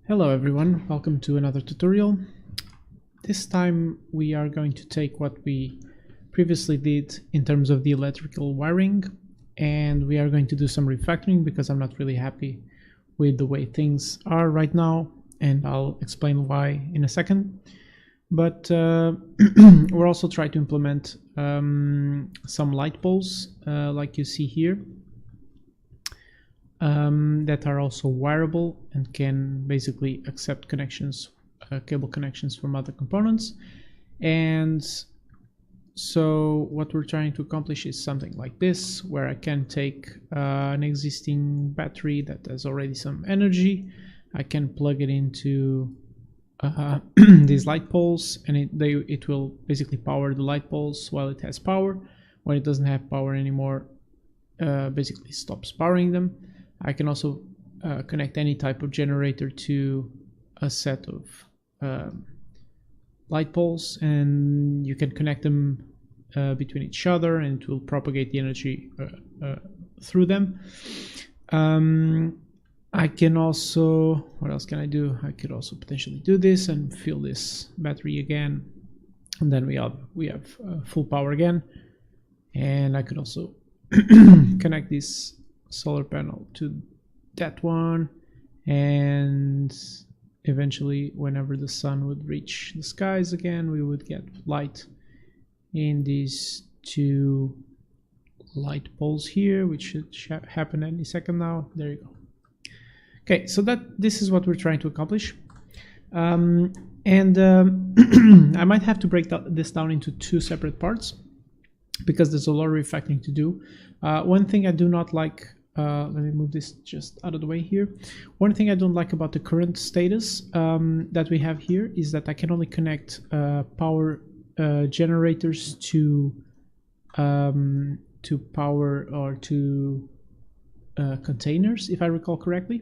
Hello everyone, welcome to another tutorial. This time we are going to take what we previously did in terms of the electrical wiring, and we are going to do some refactoring because I'm not really happy with the way things are right now, and I'll explain why in a second. But we're also trying to implement some light poles like you see here. That are also wireable and can basically accept connections, cable connections from other components. And so what we're trying to accomplish is something like this, where I can take an existing battery that has already some energy. I can plug it into these light poles, and it will basically power the light poles while it has power. When it doesn't have power anymore, basically stops powering them. I can also connect any type of generator to a set of light poles, and you can connect them between each other, and it will propagate the energy through them. I can also, what else can I do? I could also potentially do this and fill this battery again, and then we have full power again. And I could also connect this solar panel to that one, and eventually whenever the sun would reach the skies again, we would get light in these two light poles here, which should happen any second now. There you go. Okay, so this is what we're trying to accomplish, I might have to break this down into two separate parts because there's a lot of refactoring to do. One thing I do not like, let me move this just out of the way here. One thing I don't like about the current status that we have here is that I can only connect power generators to power or to containers, if I recall correctly.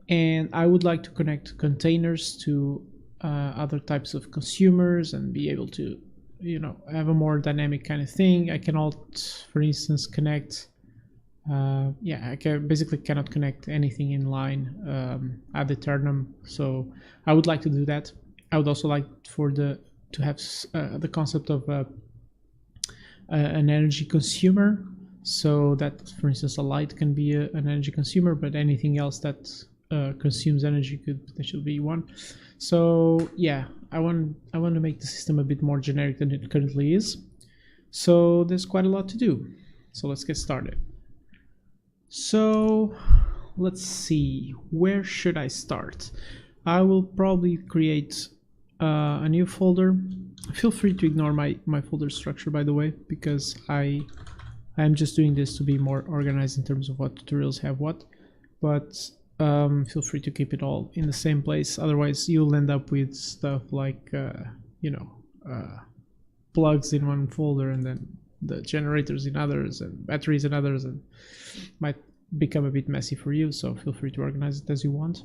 And I would like to connect containers to other types of consumers and be able to, you know, have a more dynamic kind of thing. I cannot, for instance, connect I basically cannot connect anything in line ad eternum, so I would like to do that. I would also like to have the concept of an energy consumer, so that, for instance, a light can be an energy consumer, but anything else that consumes energy could potentially be one. So yeah, I want to make the system a bit more generic than it currently is. So there's quite a lot to do. So let's get started. So let's see, where should I start? I will probably create a new folder. Feel free to ignore my folder structure, by the way, because I'm just doing this to be more organized in terms of what tutorials have what, but feel free to keep it all in the same place. Otherwise you'll end up with stuff like plugs in one folder and then the generators in others and batteries in others, and might become a bit messy for you, so feel free to organize it as you want.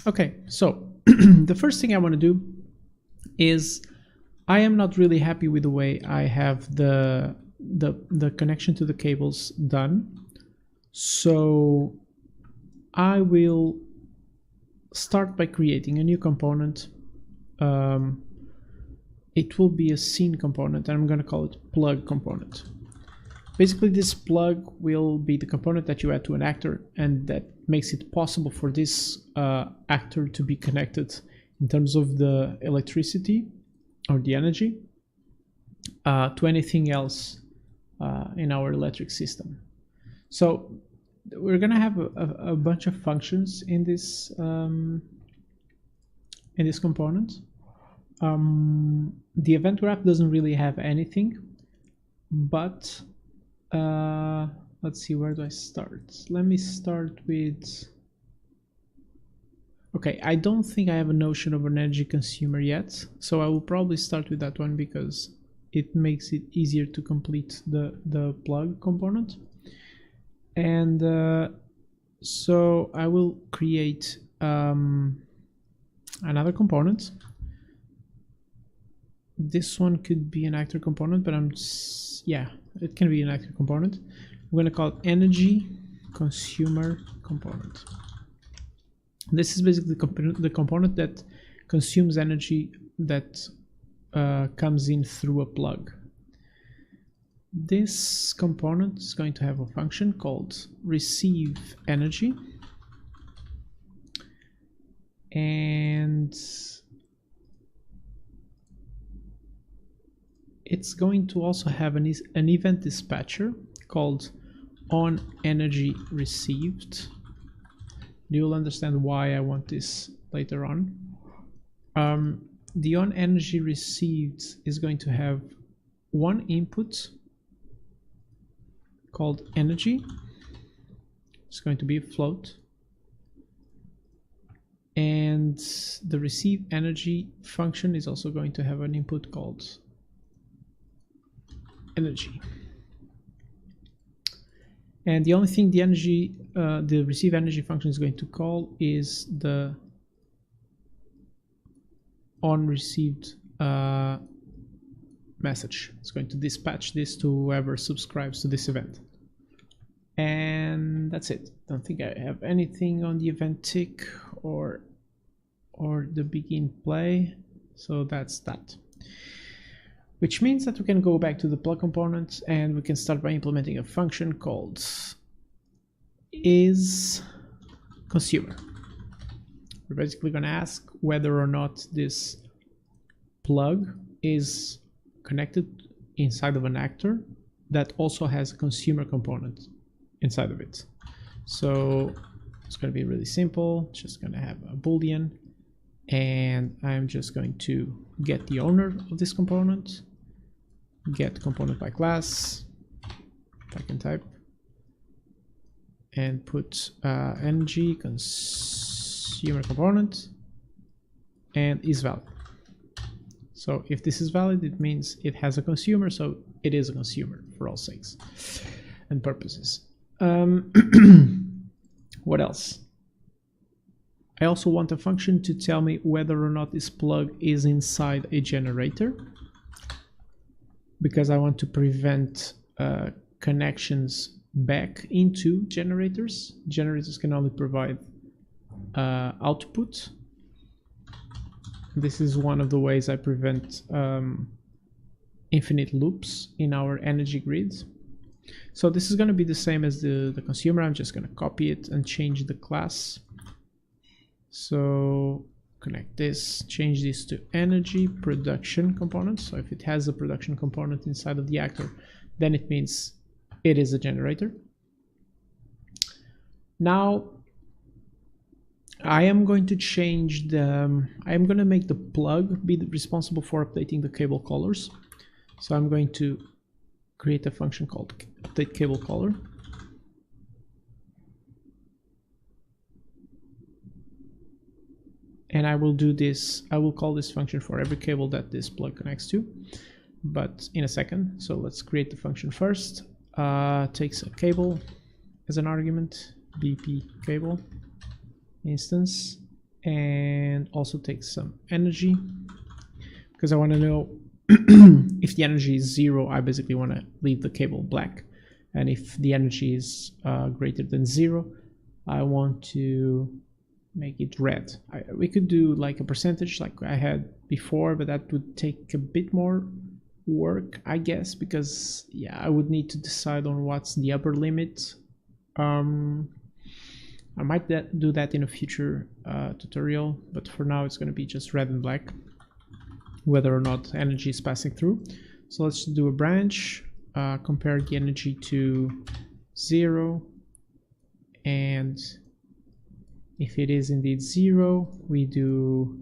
Okay, so the first thing I want to do is, I am not really happy with the way I have the connection to the cables done, so I will start by creating a new component. It will be a scene component, and I'm going to call it plug component. Basically, this plug will be the component that you add to an actor, and that makes it possible for this actor to be connected in terms of the electricity or the energy to anything else in our electric system. So we're going to have a bunch of functions in this component. The event graph doesn't really have anything, but let's see, where do I start? Let me start with, okay, I don't think I have a notion of an energy consumer yet, so I will probably start with that one because it makes it easier to complete the plug component. And so I will create another component. This one could be an actor component, but it can be an actor component. I'm going to call it energy consumer component. This is basically the component that consumes energy that comes in through a plug. This component is going to have a function called receive energy, and it's going to also have an event dispatcher called on energy received. You'll understand why I want this later on. The on energy received is going to have one input called energy. It's going to be a float, and the receive energy function is also going to have an input called energy. And the only thing the receive energy function is going to call is the on received message. It's going to dispatch this to whoever subscribes to this event. And that's it. Don't think I have anything on the event tick or the begin play. So that's that. Which means that we can go back to the plug component and we can start by implementing a function called isConsumer. We're basically going to ask whether or not this plug is connected inside of an actor that also has a consumer component inside of it. So it's going to be really simple. Just going to have a boolean, and I'm just going to get the owner of this component, get component by class, if I can type, and put energy consumer component and is valid. So if this is valid, it means it has a consumer, so it is a consumer for all sakes and purposes. What else? I also want a function to tell me whether or not this plug is inside a generator, because I want to prevent connections back into generators. Generators can only provide output. This is one of the ways I prevent infinite loops in our energy grid. So this is going to be the same as the consumer. I'm just going to copy it and change the class. So connect this, change this to energy production component. So if it has a production component inside of the actor, then it means it is a generator. Now I am going to change I'm going to make the plug be responsible for updating the cable colors. So I'm going to create a function called update cable color. And I will do this, I will call this function for every cable that this plug connects to, but in a second. So let's create the function first. Takes a cable as an argument, BP cable instance, and also takes some energy, because I want to know if the energy is 0, I basically want to leave the cable black, and if the energy is greater than 0, I want to make it red. We could do like a percentage like I had before, but that would take a bit more work, I guess, because yeah, I would need to decide on what's the upper limit. I might do that in a future tutorial, but for now it's going to be just red and black, whether or not energy is passing through. So let's do a branch, compare the energy to 0, and if it is indeed 0, we do,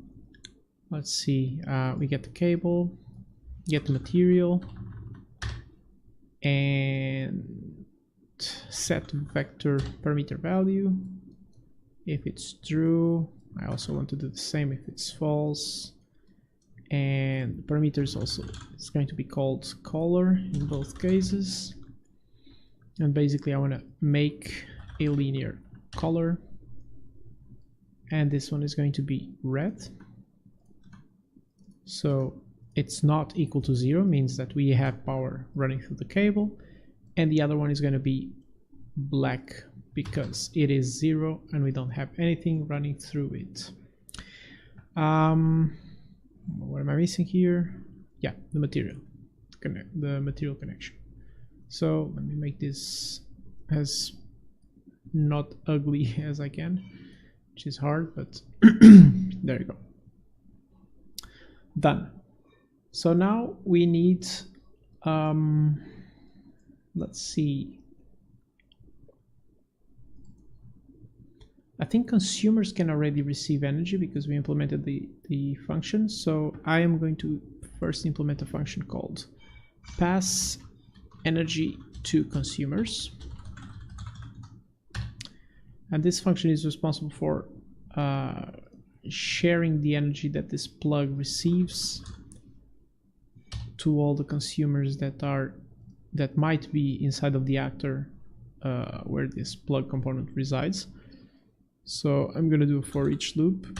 let's see, we get the cable, get the material, and set vector parameter value. If it's true, I also want to do the same if it's false. And the parameters also, it's going to be called color in both cases. And basically I want to make a linear color. And this one is going to be red. So it's not equal to 0, means that we have power running through the cable. And the other one is going to be black, because it is 0 and we don't have anything running through it. What am I missing here? Yeah, the material connection. So let me make this as not ugly as I can, which is hard, but there you go. Done. So now we need, let's see. I think consumers can already receive energy because we implemented the function. So I am going to first implement a function called pass energy to consumers. And this function is responsible for sharing the energy that this plug receives to all the consumers that might be inside of the actor where this plug component resides. So I'm going to do a for each loop,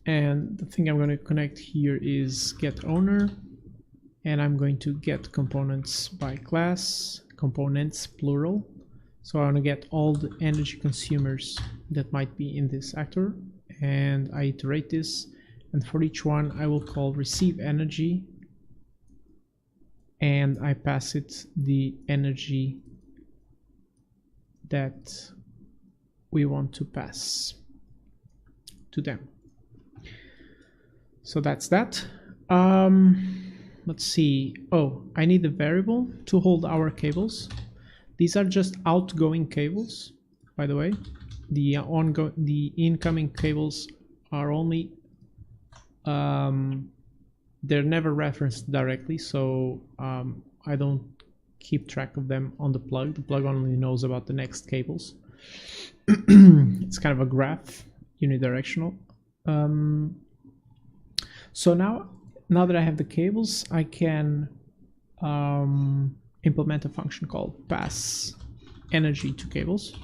and the thing I'm going to connect here is get owner, and I'm going to get components by class, components plural. So I want to get all the energy consumers that might be in this actor, and I iterate this, and for each one I will call receive energy, and I pass it the energy that we want to pass to them. So that's that. Let's see. Oh, I need a variable to hold our cables. These are just outgoing cables, by the way. The incoming cables are only they're never referenced directly, so I don't keep track of them on the plug. The plug only knows about the next cables. It's kind of a graph, unidirectional. So now that I have the cables, I can implement a function called pass energy to cables.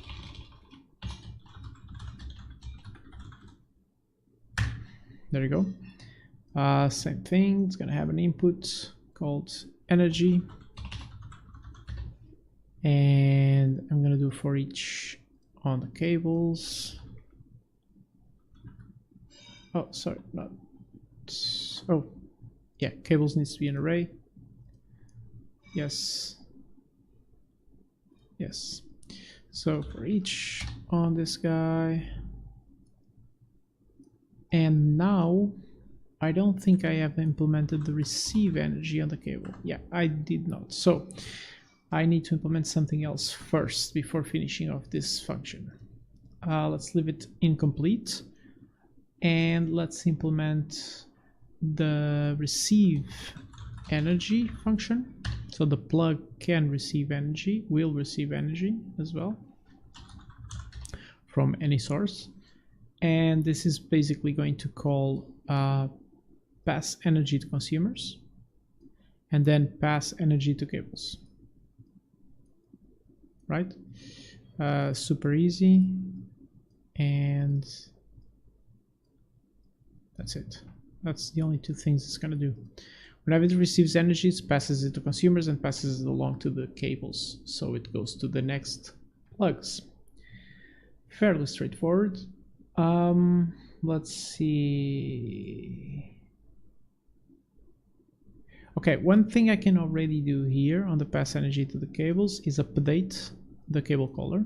There you go. Same thing, it's gonna have an input called energy, and I'm gonna do for each on the cables. Oh, sorry, not. Oh, yeah, cables needs to be an array. Yes. Yes. So for each on this guy. And now I don't think I have implemented the receive energy on the cable. Yeah, I did not. So I need to implement something else first before finishing off this function. Let's leave it incomplete, and let's implement the receive energy function. So the plug can receive energy, will receive energy as well from any source. And this is basically going to call pass energy to consumers and then pass energy to cables. Right? Super easy, and that's it. That's the only two things it's going to do. Whenever it receives energy, it passes it to consumers and passes it along to the cables, so it goes to the next plugs. Fairly straightforward. Let's see. Okay, one thing I can already do here on the pass energy to the cables is update the cable color.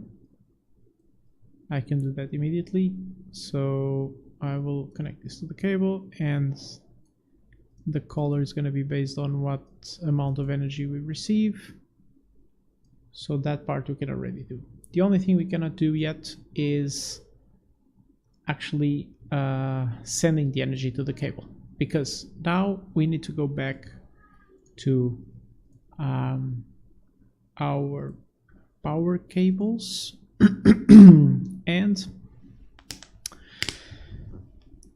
I can do that immediately. So I will connect this to the cable, and the color is going to be based on what amount of energy we receive. So that part we can already do. The only thing we cannot do yet is actually sending the energy to the cable, because now we need to go back to our power cables and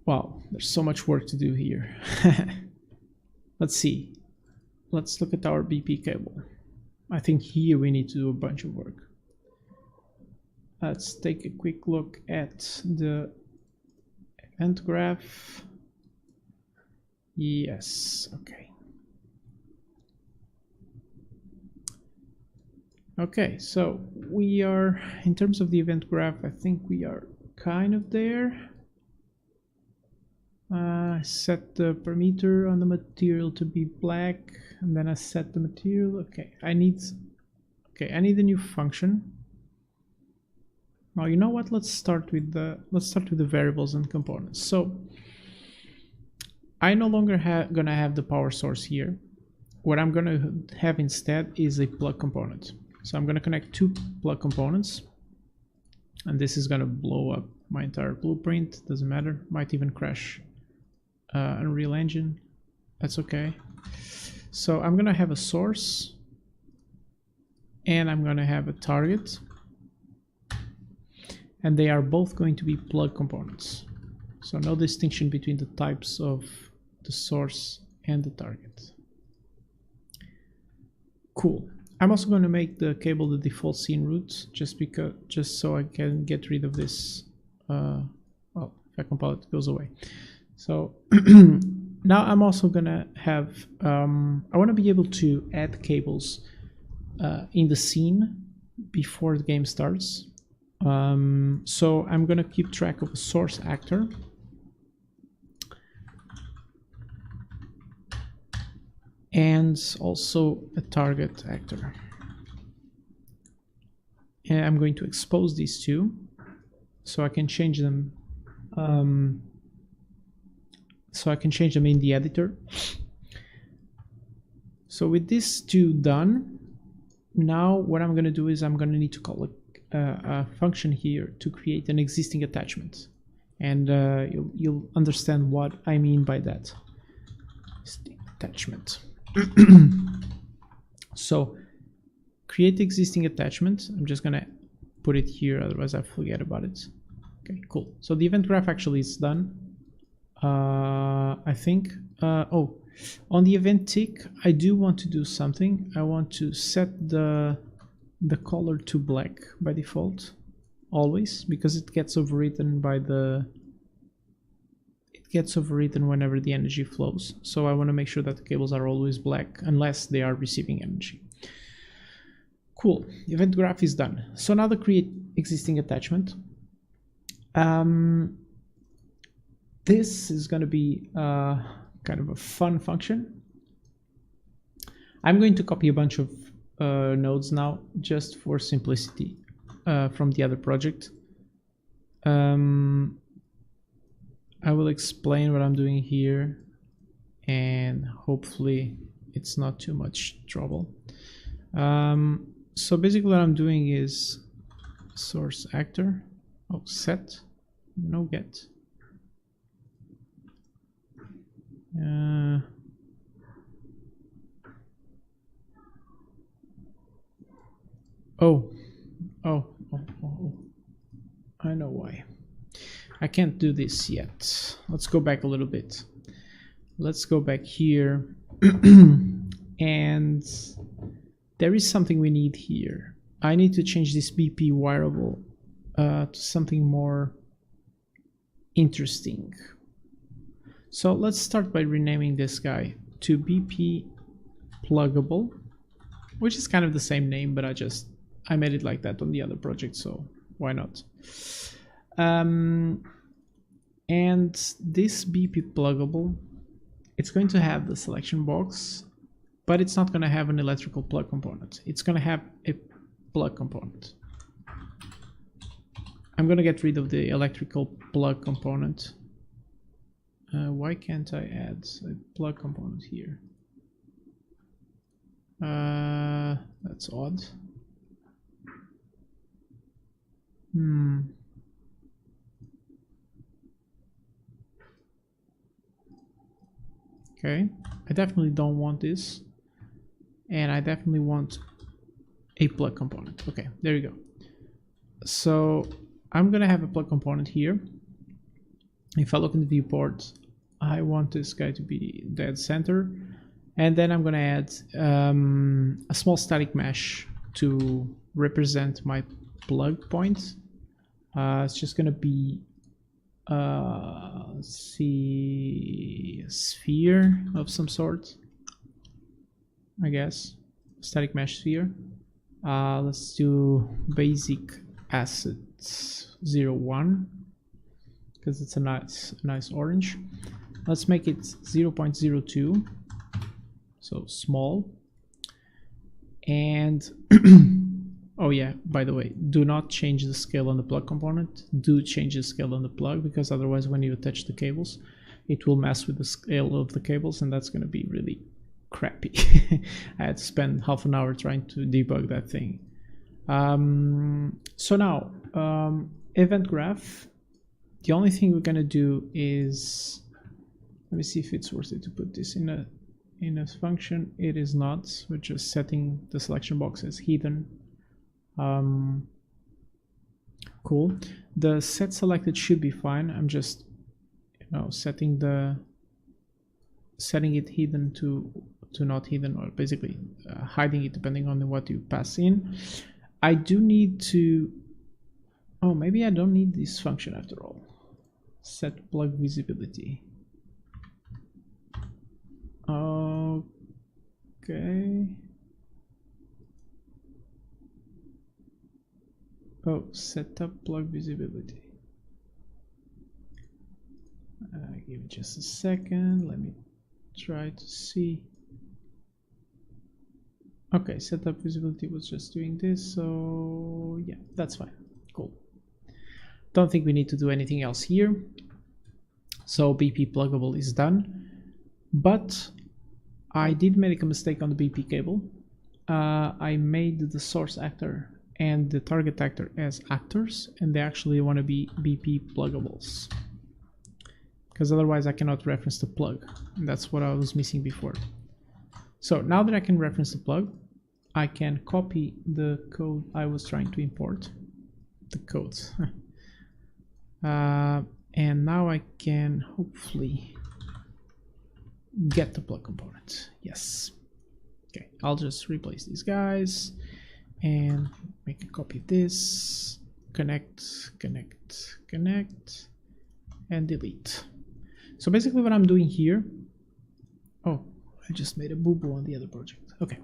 wow, there's so much work to do here. Let's see, let's look at our BP cable. I think here we need to do a bunch of work. Let's take a quick look at the event graph. Yes, okay. Okay, so we are, in terms of the event graph, I think we are kind of there. Set the parameter on the material to be black, and then I set the material. Okay, I need a new function. Now you know what? Let's start with the variables and components. So I no longer gonna have the power source here. What I'm gonna have instead is a plug component. So I'm gonna connect two plug components, and this is gonna blow up my entire blueprint. Doesn't matter. Might even crash Unreal Engine. That's okay. So I'm gonna have a source, and I'm gonna have a target, and they are both going to be plug components. So no distinction between the types of the source and the target. Cool. I'm also going to make the cable the default scene route, just so I can get rid of this. Well, if I compile it, it goes away. So now I'm also gonna have, I want to be able to add cables in the scene before the game starts. So I'm gonna keep track of a source actor. And also a target actor. And I'm going to expose these two so I can change them. In the editor. So with these two done, now what I'm going to do is I'm going to need to call a function here to create an existing attachment, and you'll understand what I mean by that. Attachment. So create existing attachment. I'm just going to put it here, otherwise I forget about it. Okay, cool. So the event graph actually is done. I think, oh, on the event tick, I do want to do something. I want to set the color to black by default, always, because it gets overwritten whenever the energy flows. So I want to make sure that the cables are always black unless they are receiving energy. Cool, event graph is done. So now the create existing attachment. This is going to be kind of a fun function. I'm going to copy a bunch of nodes now, just for simplicity, from the other project. I will explain what I'm doing here, and hopefully it's not too much trouble. So basically what I'm doing is source actor, set, no get. Oh, I know why. I can't do this yet. Let's go back a little bit. Let's go back here. And there is something we need here. I need to change this BP variable to something more interesting. So let's start by renaming this guy to BP pluggable, which is kind of the same name, but I made it like that on the other project, so why not? And this BP pluggable, it's going to have the selection box, but it's not going to have an electrical plug component. It's going to have a plug component. I'm going to get rid of the electrical plug component. Why can't I add a plug component here? That's odd. Okay, I definitely don't want this, and I definitely want a plug component. Okay, there you go. So I'm gonna have a plug component here. If I look in the viewport, I want this guy to be dead center, and then I'm gonna add a small static mesh to represent my plug point. It's just gonna be let's see, a sphere of some sort, I guess, static mesh sphere. Let's do basic assets 01 because it's a nice orange. Let's make it 0.02, so small. And oh yeah, by the way, do not change the scale on the plug component. Do change the scale on the plug, because otherwise when you attach the cables, it will mess with the scale of the cables, and that's going to be really crappy. I had to spend half an hour trying to debug that thing. So now, event graph. The only thing we're going to do is, let me see if it's worth it to put this in a function. It is not. We're just setting the selection box as hidden. Cool. The set selected should be fine. I'm just, setting it hidden to not hidden, or basically hiding it depending on what you pass in. I do need to, oh, maybe I don't need this function after all. Set plug visibility. Okay. Oh, set up plug visibility. Give it just a second. Let me try to see. Okay, setup visibility was just doing this, so yeah, that's fine. Cool. Don't think we need to do anything else here. So BP pluggable is done, but I did make a mistake on the BP cable. I made the source actor and the target actor as actors, and they actually want to be BP pluggables, because otherwise I cannot reference the plug, and that's what I was missing before. So now that I can reference the plug, I can copy the code I was trying to import, the codes. And now I can hopefully get the plug component. Yes. Okay, I'll just replace these guys and make a copy of this, connect, and delete. So basically what I'm doing here, oh, I just made a boo-boo on the other project. Okay,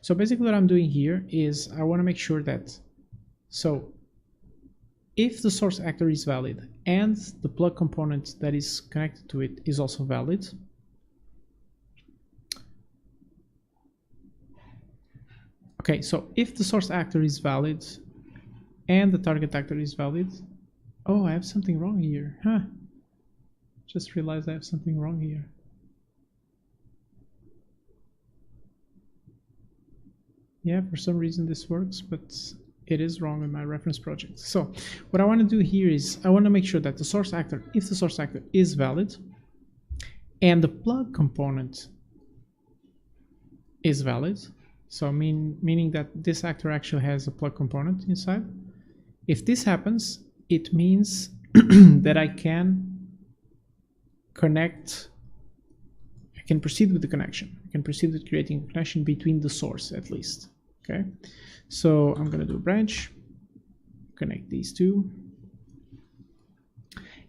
so basically what I'm doing here is I want to make sure that, so if the source actor is valid and the plug component that is connected to it is also valid, okay, so if the source actor is valid and the target actor is valid, oh, I have something wrong here, huh? Just realized I have something wrong here. Yeah, for some reason this works, but it is wrong in my reference project. So what I want to do here is I want to make sure that the source actor, if the source actor is valid and the plug component is valid, so meaning that this actor actually has a plug component inside. If this happens, it means that I can connect, I can proceed with the connection. I can proceed with creating a connection between the source at least. Okay, so I'm going to do a branch, connect these two.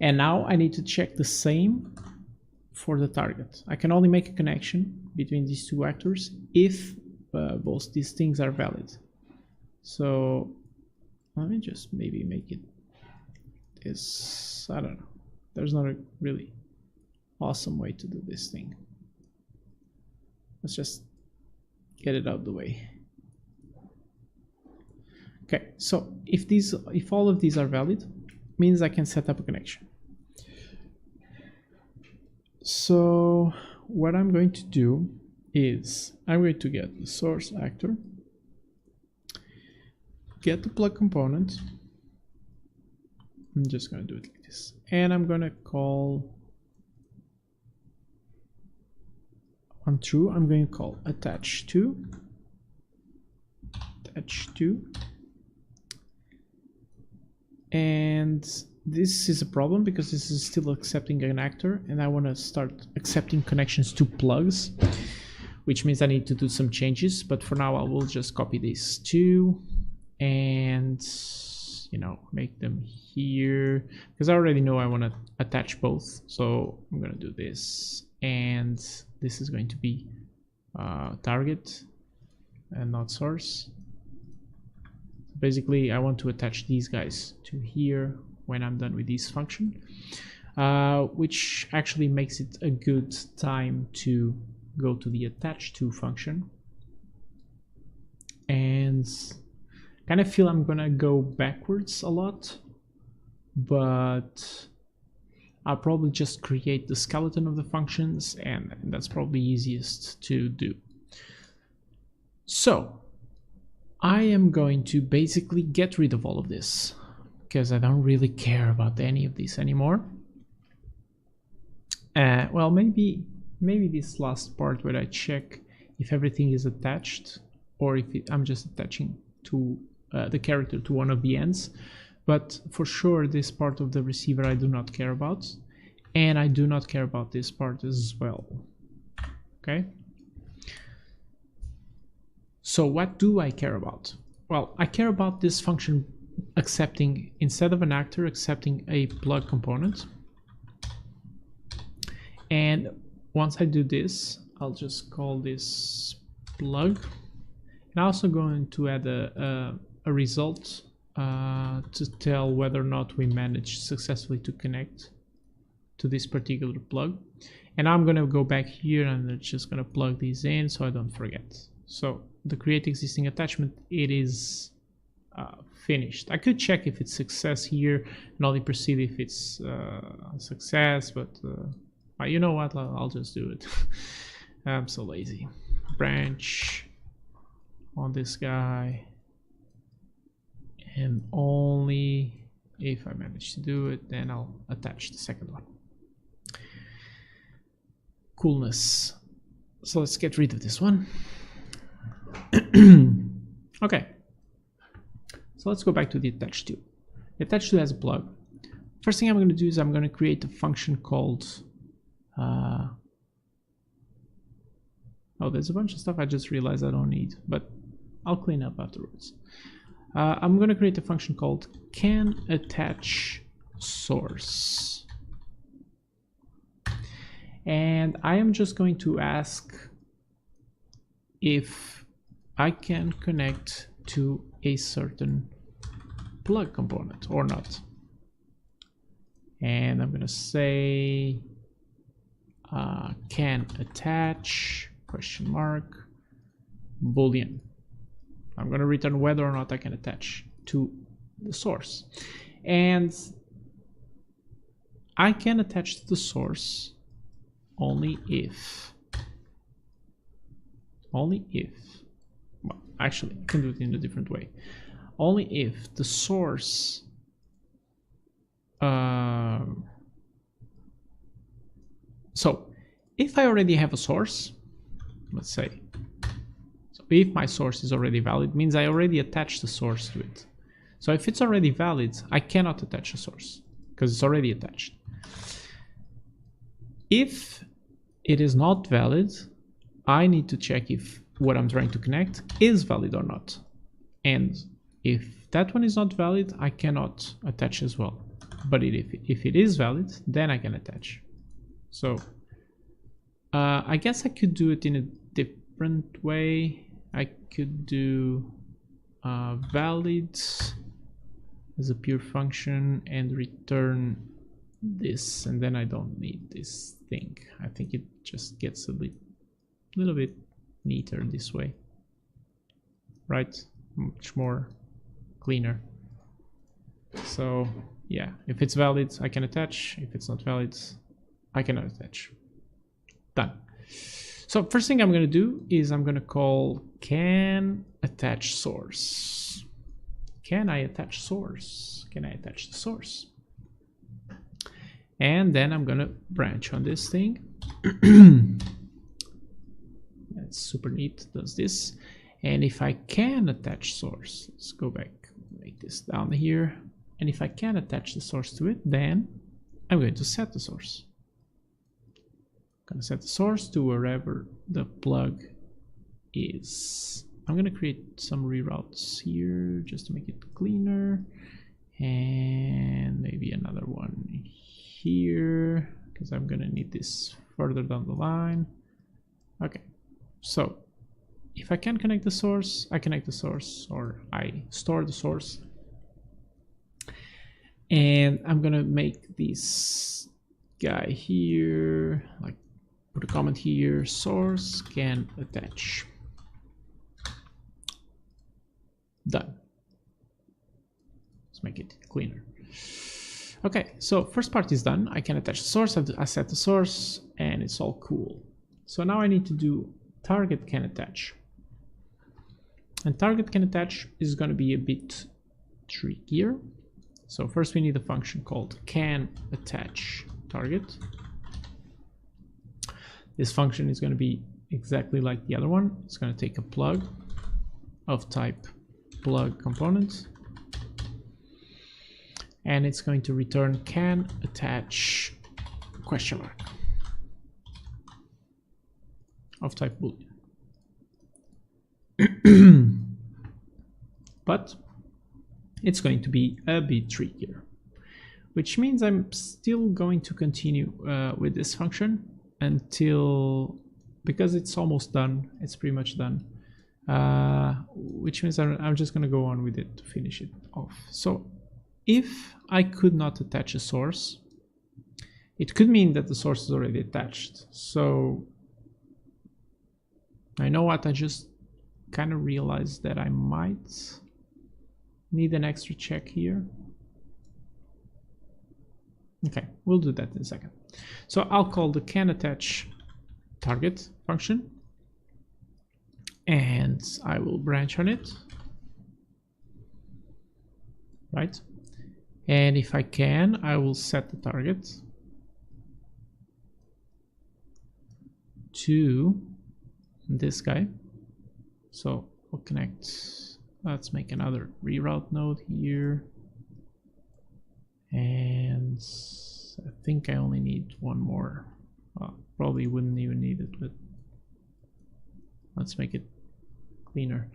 And now I need to check the same for the target. I can only make a connection between these two actors if both these things are valid. So let me just maybe make it this, I don't know. There's not a really awesome way to do this thing. Let's just get it out of the way. Okay, so if all of these are valid, means I can set up a connection. So what I'm going to do is I'm going to get the source actor, get the plug component. I'm just going to do it like this, and I'm going to call on true. I'm going to call attach to, and this is a problem because this is still accepting an actor, and I want to start accepting connections to plugs, which means I need to do some changes. But for now I will just copy these two and make them here, because I already know I want to attach both. So I'm going to do this, and this is going to be target and not source. basically I want to attach these guys to here when I'm done with this function, which actually makes it a good time to go to the attach to function. And kind of feel I'm gonna go backwards a lot, but I'll probably just create the skeleton of the functions, and that's probably easiest to do. So I am going to basically get rid of all of this because I don't really care about any of this anymore. Well, maybe this last part where I check if everything is attached, or if I'm just attaching to the character to one of the ends. But for sure, this part of the receiver I do not care about, and I do not care about this part as well. Okay. So what do I care about? Well, I care about this function accepting, instead of an actor, accepting a plug component. And once I do this, I'll just call this plug. And I'm also going to add a result to tell whether or not we managed successfully to connect to this particular plug. And I'm going to go back here and I'm just going to plug these in so I don't forget. So the create existing attachment, it is finished. I could check if it's success here and only proceed if it's success, but you know what, I'll just do it. I'm so lazy. Branch on this guy, and only if I manage to do it, then I'll attach the second one. Coolness. So let's get rid of this one. Okay, so let's go back to the attach to. The attach to has a plug. First thing I'm going to do is I'm going to create a function called oh, there's a bunch of stuff I just realized I don't need, but I'll clean up afterwards. I'm going to create a function called can attach source, and I am just going to ask if I can connect to a certain plug component or not. And I'm going to say can attach question mark boolean. I'm going to return whether or not I can attach to the source, and I can attach to the source only if well, actually I can do it in a different way. Only if the source so if I already have a source, let's say, so if my source is already valid, means I already attached the source to it. So if it's already valid, I cannot attach a source because it's already attached. If it is not valid, I need to check if what I'm trying to connect is valid or not. And if that one is not valid, I cannot attach as well. But if it is valid, then I can attach. So I guess I could do it in a different way. I could do valid as a pure function and return this, and then I don't need this thing. I think it just gets a little bit neater this way, right? Much more cleaner. So yeah, if it's valid, I can attach. If it's not valid, I cannot attach. Done. So first thing I'm going to do is I'm going to call can attach source. Can I attach source? Can I attach the source? And then I'm going to branch on this thing. That's super neat, does this. And if I can attach source, let's go back, make this down here. And if I can attach the source to it, then I'm going to set the source. I'm going to set the source to wherever the plug is. I'm going to create some reroutes here just to make it cleaner, and maybe another one here because I'm going to need this further down the line. Okay, so if I can connect the source, I connect the source, or I store the source. And I'm gonna make this guy here, like put a comment here, source can attach. Done. Let's make it cleaner. Okay, so first part is done. I can attach the source, I set the source, and it's all cool. So now I need to do target can attach. And target can attach is going to be a bit trickier. So first we need a function called can attach target. This function is going to be exactly like the other one. It's going to take a plug of type plug component, and it's going to return can attach question mark of type boolean. But it's going to be a bit trickier, which means I'm still going to continue with this function until, because it's almost done, it's pretty much done, which means I'm just going to go on with it to finish it off. So if I could not attach a source, it could mean that the source is already attached. So I know what, I just kind of realized that I might need an extra check here. Okay, we'll do that in a second. So I'll call the can attach target function, and I will branch on it, right? And if I can, I will set the target to this guy. So we'll connect, let's make another reroute node here. And I think I only need one more. Probably wouldn't even need it, but let's make it cleaner.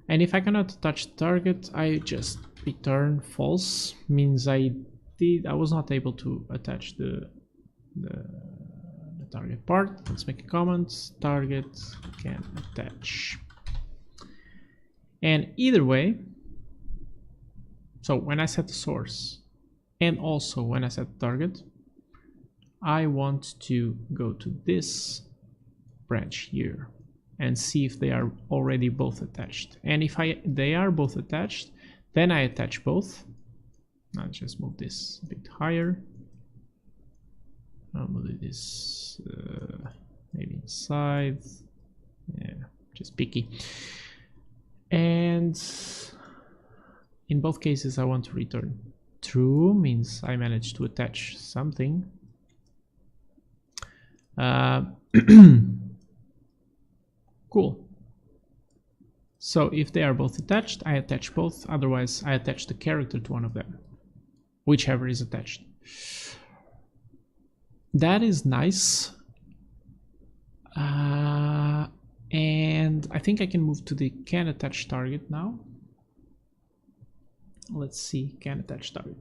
And if I cannot touch the target, I just return false. Means I was not able to attach the target part. Let's make a comment, target can attach. And either way, so when I set the source and also when I set the target, I want to go to this branch here and see if they are already both attached. And if they are both attached, then I attach both. I'll just move this a bit higher. I'll move this maybe inside. Yeah, just picky. And in both cases, I want to return true, means I managed to attach something. Cool. So if they are both attached, I attach both. Otherwise, I attach the character to one of them, whichever is attached. That is nice. And I think I can move to the can attach target now. Let's see, can attach target.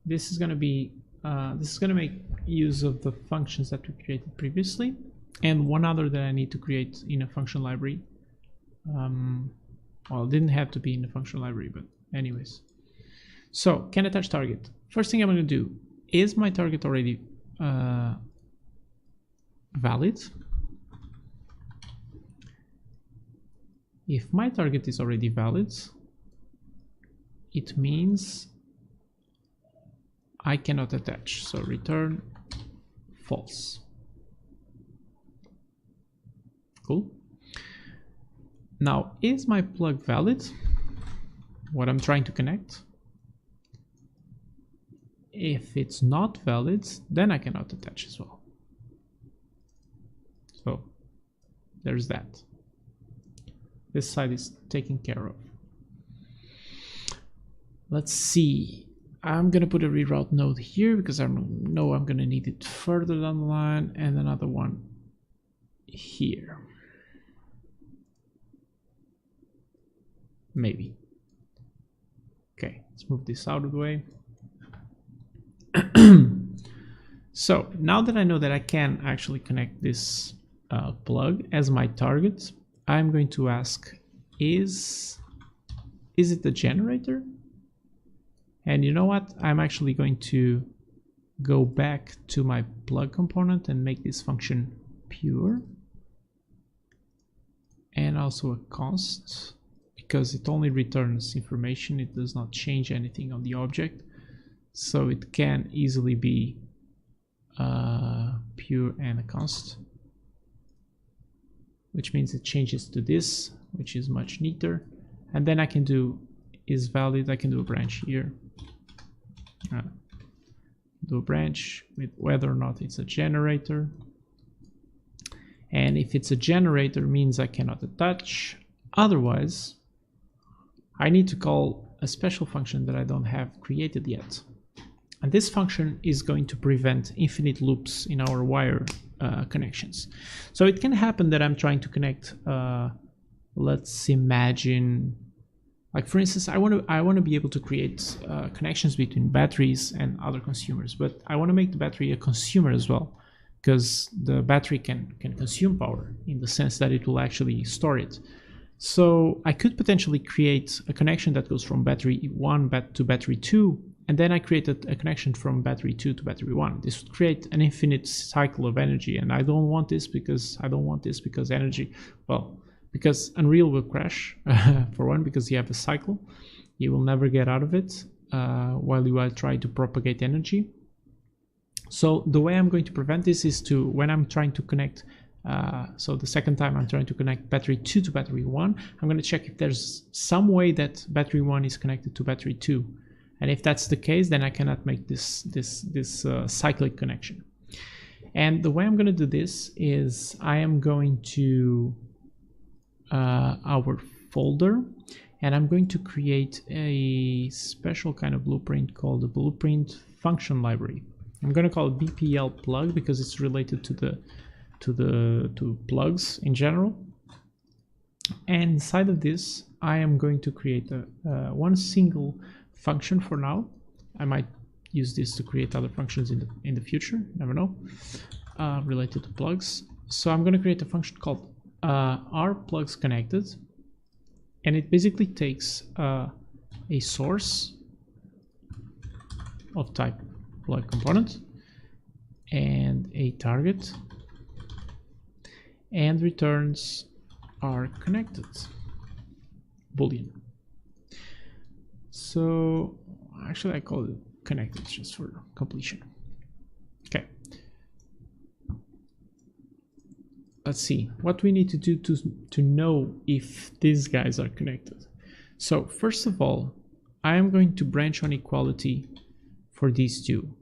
This is going to be make use of the functions that we created previously, and one other that I need to create in a function library. Well, it didn't have to be in the function library, but anyways. So can attach target. First thing I'm going to do, is my target already valid? If my target is already valid, it means I cannot attach. So return false. Cool. Now, is my plug valid? What I'm trying to connect? If it's not valid, then I cannot attach as well. So there's that. This side is taken care of. Let's see. I'm gonna put a reroute node here because I know I'm gonna need it further down the line, and another one here. Maybe. Okay, let's move this out of the way. So now that I know that I can actually connect this plug as my target, I'm going to ask, is it the generator? And you know what? I'm actually going to go back to my plug component and make this function pure. And also a const, because it only returns information, it does not change anything on the object. So it can easily be pure and a const, which means it changes to this, which is much neater. And then I can do is valid, I can do a branch here. Do a branch with whether or not it's a generator. And if it's a generator, means I cannot attach. Otherwise, I need to call a special function that I don't have created yet. And this function is going to prevent infinite loops in our wire connections. So it can happen that I'm trying to connect, let's imagine, like for instance, I want to be able to create connections between batteries and other consumers, but I want to make the battery a consumer as well, because the battery can consume power in the sense that it will actually store it. So I could potentially create a connection that goes from battery 1 to battery 2, and then I created a connection from battery 2 to battery 1. This would create an infinite cycle of energy, and I don't want this because energy, well, because Unreal will crash for one, because you have a cycle. You will never get out of it while you are trying to propagate energy. So the way I'm going to prevent this is to, when I'm trying to connect, so the second time I'm trying to connect battery 2 to battery 1, I'm going to check if there's some way that battery 1 is connected to battery 2. And if that's the case, then I cannot make this cyclic connection. And the way I'm going to do this is I am going to our folder, and I'm going to create a special kind of blueprint called the blueprint function library. I'm going to call it BPL plug because it's related to plugs in general. And inside of this, I am going to create one single function for now. I might use this to create other functions in the future, never know, related to plugs. So I'm going to create a function called are plugs connected, and it basically takes a source of type plug component and a target, and returns are connected boolean. So actually I call it connected just for completion. Okay, let's see what we need to do to know if these guys are connected. So first of all, I am going to branch on equality for these two,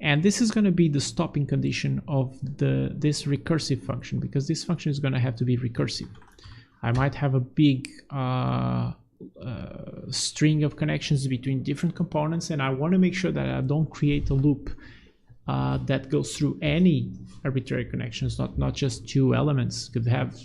and this is going to be the stopping condition of this recursive function, because this function is going to have to be recursive. I might have a big string of connections between different components, and I want to make sure that I don't create a loop that goes through any arbitrary connections, not just two elements. Could have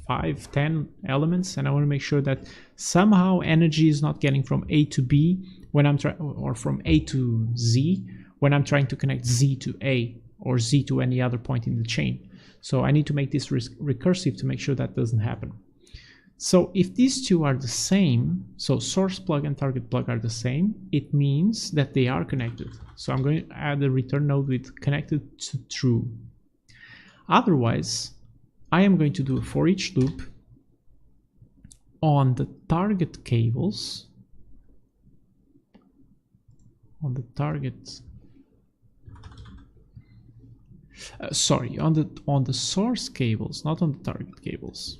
5, 10 elements, and I want to make sure that somehow energy is not getting from A to B when I'm trying, or from A to Z when I'm trying to connect Z to A or Z to any other point in the chain. So I need to make this recursive to make sure that doesn't happen. So if these two are the same, so source plug and target plug are the same, it means that they are connected. So I'm going to add a return node with connected to true. Otherwise, I am going to do a for each loop on the target cables, on the target, on the source cables, not on the target cables.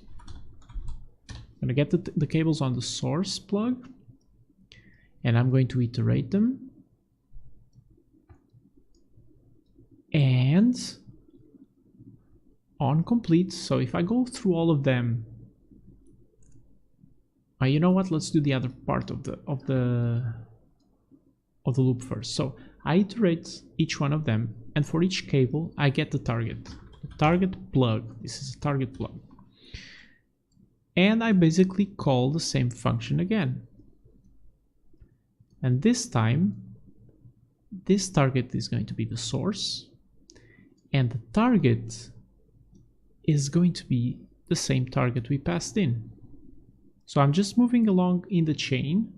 I'm going to get the cables on the source plug, and I'm going to iterate them, and on complete. So if I go through all of them, you know what? Let's do the other part of the loop first. So I iterate each one of them, and for each cable I get the target plug. This is a target plug, and I basically call the same function again. And this time, this target is going to be the source, and the target is going to be the same target we passed in. So I'm just moving along in the chain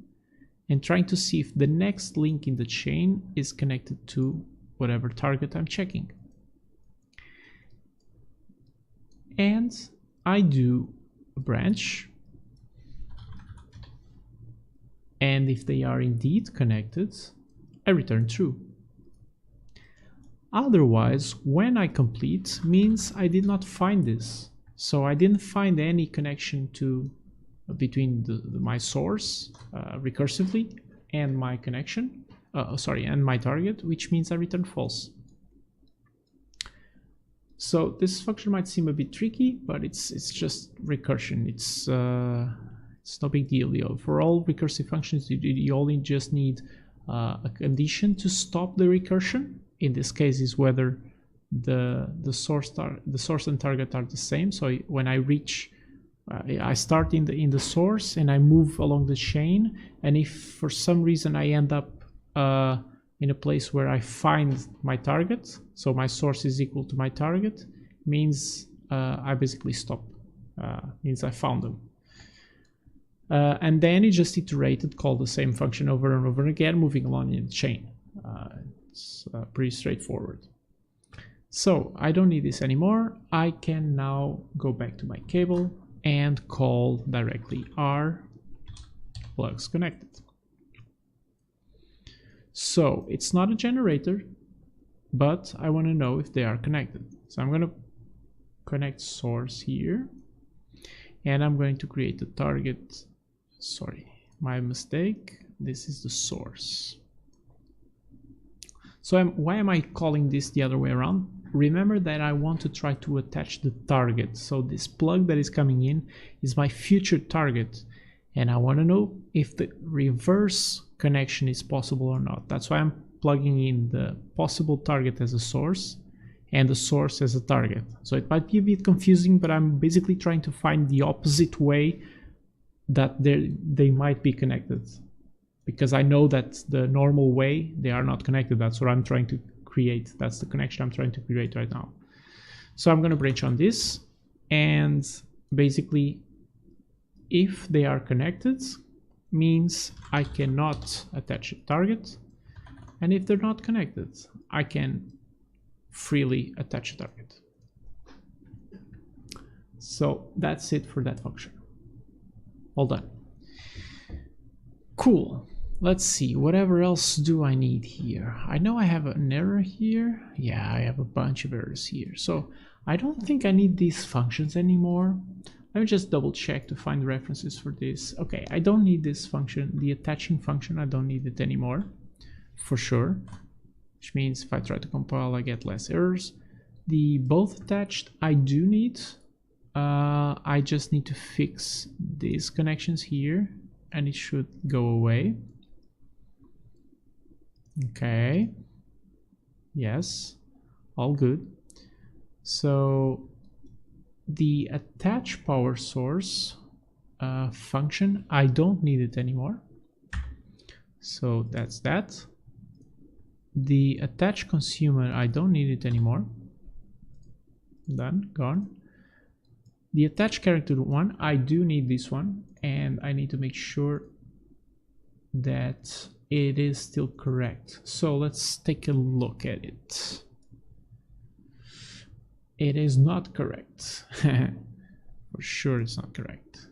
and trying to see if the next link in the chain is connected to whatever target I'm checking. And I do a branch, and if they are indeed connected, I return true. Otherwise, when I complete, means I did not find this. So I didn't find any connection between my source recursively and my connection, and my target, which means I return false. So this function might seem a bit tricky, but it's just recursion. It's no big deal. For all recursive functions, you only just need a condition to stop the recursion. In this case, is whether the source and target are the same. So when I reach, I start in the source and I move along the chain, and if for some reason I end up in a place where I find my target, so my source is equal to my target, means I basically stop, means I found them. And then it just iterated, call the same function over and over again, moving along in the chain. It's pretty straightforward. So I don't need this anymore. I can now go back to my cable and call directly R plugs connected. So it's not a generator, but I want to know if they are connected. So I'm going to connect source here, and I'm going to create a target. Sorry, my mistake. This is the source. So why am I calling this the other way around? Remember that I want to try to attach the target. So this plug that is coming in is my future target, and I want to know if the reverse connection is possible or not. That's why I'm plugging in the possible target as a source and the source as a target. So it might be a bit confusing, but I'm basically trying to find the opposite way that they might be connected, because I know that the normal way they are not connected. That's what I'm trying to create. That's the connection I'm trying to create right now. So I'm going to branch on this, and basically if they are connected means I cannot attach a target, and if they're not connected I can freely attach a target. So that's it for that function. All done. Cool. Let's see, whatever else do I need here? I know I have an error here. Yeah, I have a bunch of errors here. So I don't think I need these functions anymore. Let me just double check to find references for this. Okay, I don't need this function, the attaching function, I don't need it anymore, for sure. Which means if I try to compile, I get less errors. The both attached, I do need. I just need to fix these connections here, and it should go away. Okay, yes, all good. So the attach power source function, I don't need it anymore. So that's that. The attach consumer, I don't need it anymore. Done, gone. The attach character one, I do need this one, and I need to make sure that it is still correct. So let's take a look at it. It is not correct. For sure it's not correct.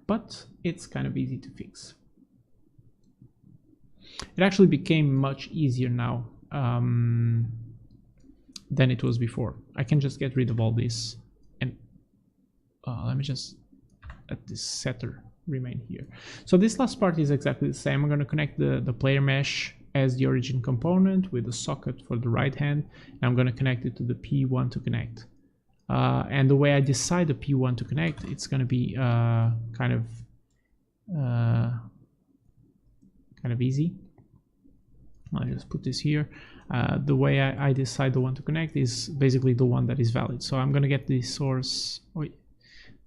But it's kind of easy to fix. It actually became much easier now than it was before. I can just get rid of all this, and let me just let this setter remain here. So this last part is exactly the same. I'm going to connect the player mesh as the origin component with the socket for the right hand, and I'm going to connect it to the P1 to connect. And the way I decide the P1 to connect, it's going to be kind of easy. I'll just put this here. The way I decide the one to connect is basically the one that is valid. So I'm going to get the source. I'm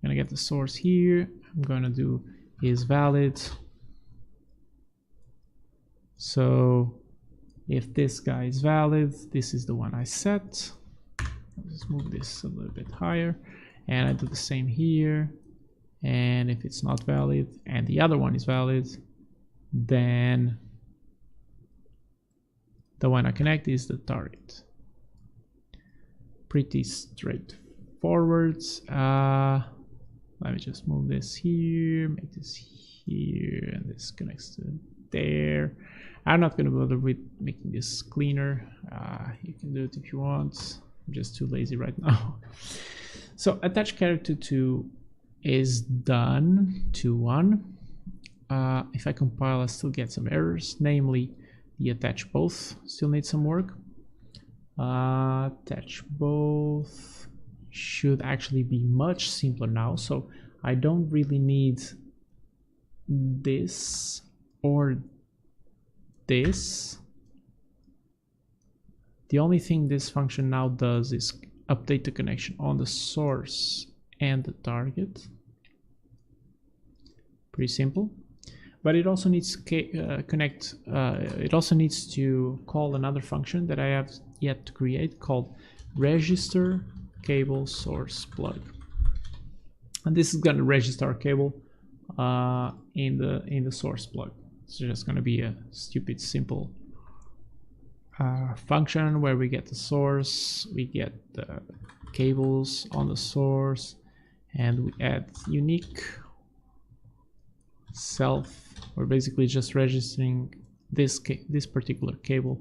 going to get the source here. I'm going to do is valid. So if this guy is valid, this is the one I set. I'll just move this a little bit higher. and I do the same here. And if it's not valid and the other one is valid, then the one I connect is the target. Pretty straightforward. Let me just move this here, make this here, and this connects to there. I'm not going to bother with making this cleaner. You can do it if you want. I'm just too lazy right now. So attach character 2 is done to 1. If I compile, I still get some errors, namely the attach both still needs some work. Attach both should actually be much simpler now, so I don't really need this or this. The only thing this function now does is update the connection on the source and the target. Pretty simple. But it also needs it also needs to call another function that I have yet to create called register cable source plug. And this is going to register our cable in the source plug. It's just going to be a stupid simple function where we get the source, we get the cables on the source, and we add unique self. We're basically just registering this particular cable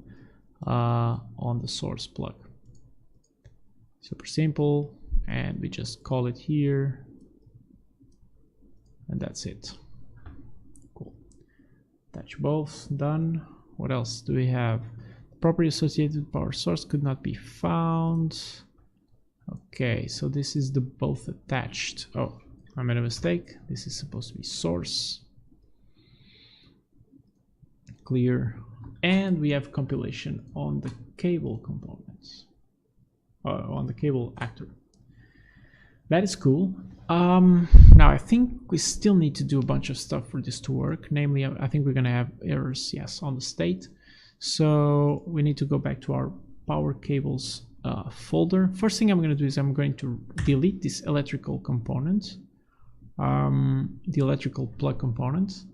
on the source plug. Super simple, and we just call it here, and that's it. Cool. Attach both, done. What else do we have? The property associated with power source could not be found. Okay, so this is the both attached. Oh, I made a mistake. This is supposed to be source. Clear. And we have compilation on the cable components, on the cable actor. That is cool. Now I think we still need to do a bunch of stuff for this to work. Namely, I think we're gonna have errors, yes, on the state. So we need to go back to our power cables folder. First thing I'm going to do is I'm going to delete this electrical component, the electrical plug component.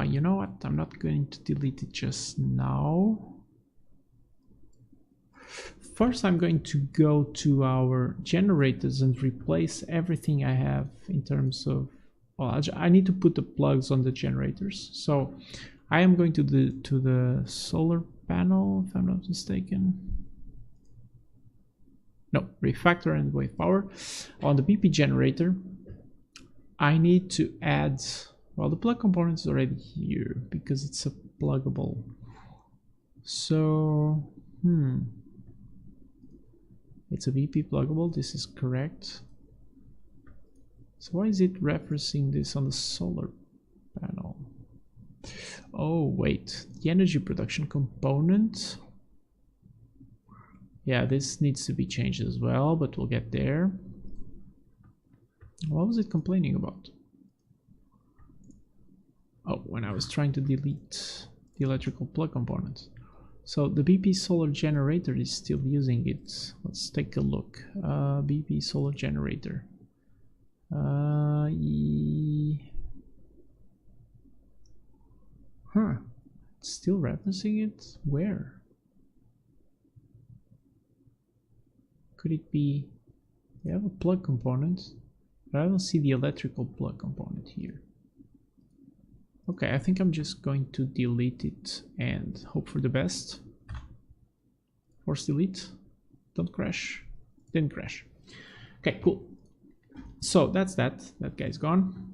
You know what? I'm not going to delete it just now. First, I'm going to go to our generators and replace everything I have in terms of, well, I need to put the plugs on the generators. So I am going to the solar panel, if I'm not mistaken. No, refactor and wave power. On the BP generator, I need to add, well, the plug component is already here because it's a pluggable. So, it's a BP pluggable, this is correct. So why is it referencing this on the solar panel? Oh, wait, the energy production component. Yeah, this needs to be changed as well, but we'll get there. What was it complaining about? Oh, when I was trying to delete the electrical plug component. So the BP solar generator is still using it. Let's take a look. BP solar generator. It's still referencing it? Where? Could it be? We have a plug component, but I don't see the electrical plug component here. Okay, I think I'm just going to delete it and hope for the best. Force delete. Don't crash. Didn't crash. Okay, cool. So that's that. That guy's gone.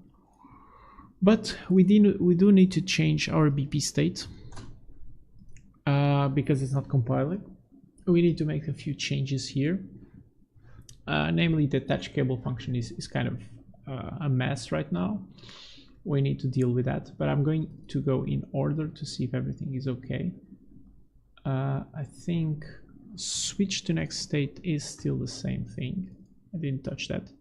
But we do need to change our BP state because it's not compiling. We need to make a few changes here. Namely, the attach cable function is kind of a mess right now. We need to deal with that, but I'm going to go in order to see if everything is okay. I think switch to next state is still the same thing. I didn't touch that.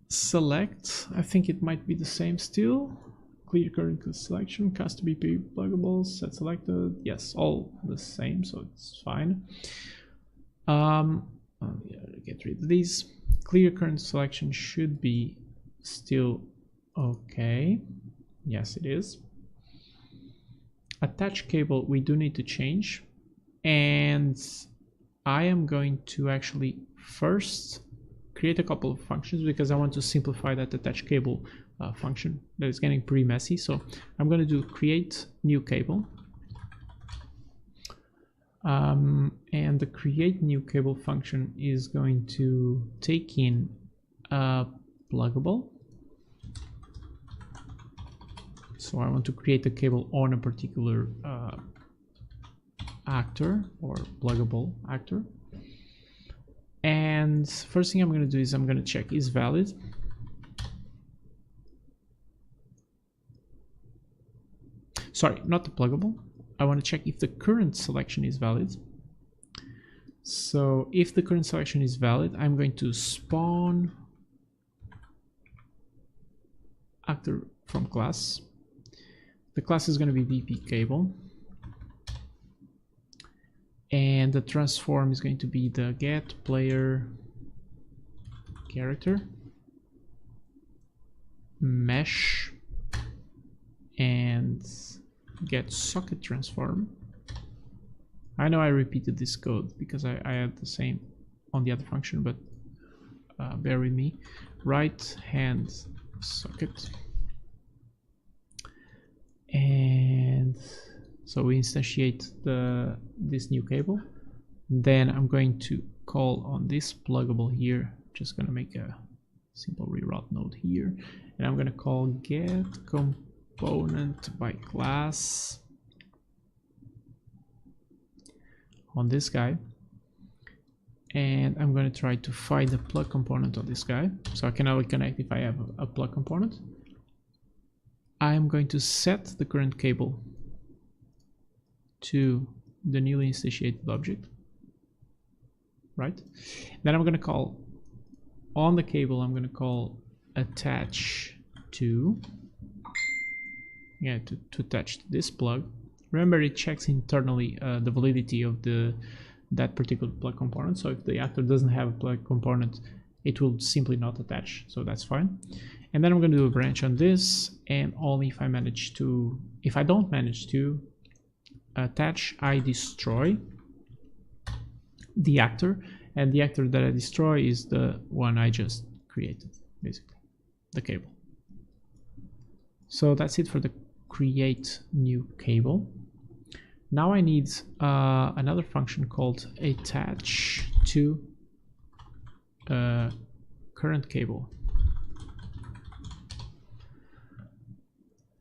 Select, I think it might be the same still. Clear current selection, custom BP pluggables, set selected. Yes, all the same, so it's fine. get rid of these. Clear current selection should be still okay. Yes, it is. Attach cable we do need to change, and I am going to actually first create a couple of functions because I want to simplify that attach cable function that is getting pretty messy. So I'm going to do create new cable, and the create new cable function is going to take in a pluggable. So I want to create a cable on a particular actor or pluggable actor. And first thing I'm going to do is I'm going to check is valid. Sorry, not the pluggable. I want to check if the current selection is valid. So if the current selection is valid, I'm going to spawn actor from class. The class is going to be BP cable, and the transform is going to be the get player character mesh and get socket transform. I know I repeated this code because I had the same on the other function, but bear with me. Right hand socket. And so we instantiate this new cable. Then I'm going to call on this pluggable here. Just going to make a simple reroute node here, and I'm going to call get component by class on this guy, and I'm going to try to find the plug component of this guy. So I can only connect if I have a plug component. I'm going to set the current cable to the newly instantiated object, right? Then I'm going to call on the cable, I'm going to call attach to, to attach to this plug. Remember, it checks internally the validity of that particular plug component. So if the actor doesn't have a plug component, it will simply not attach. So that's fine. And then I'm going to do a branch on this, and only if I don't manage to attach, I destroy the actor, and the actor that I destroy is the one I just created, basically, the cable. So that's it for the create new cable. Now I need another function called attach to current cable.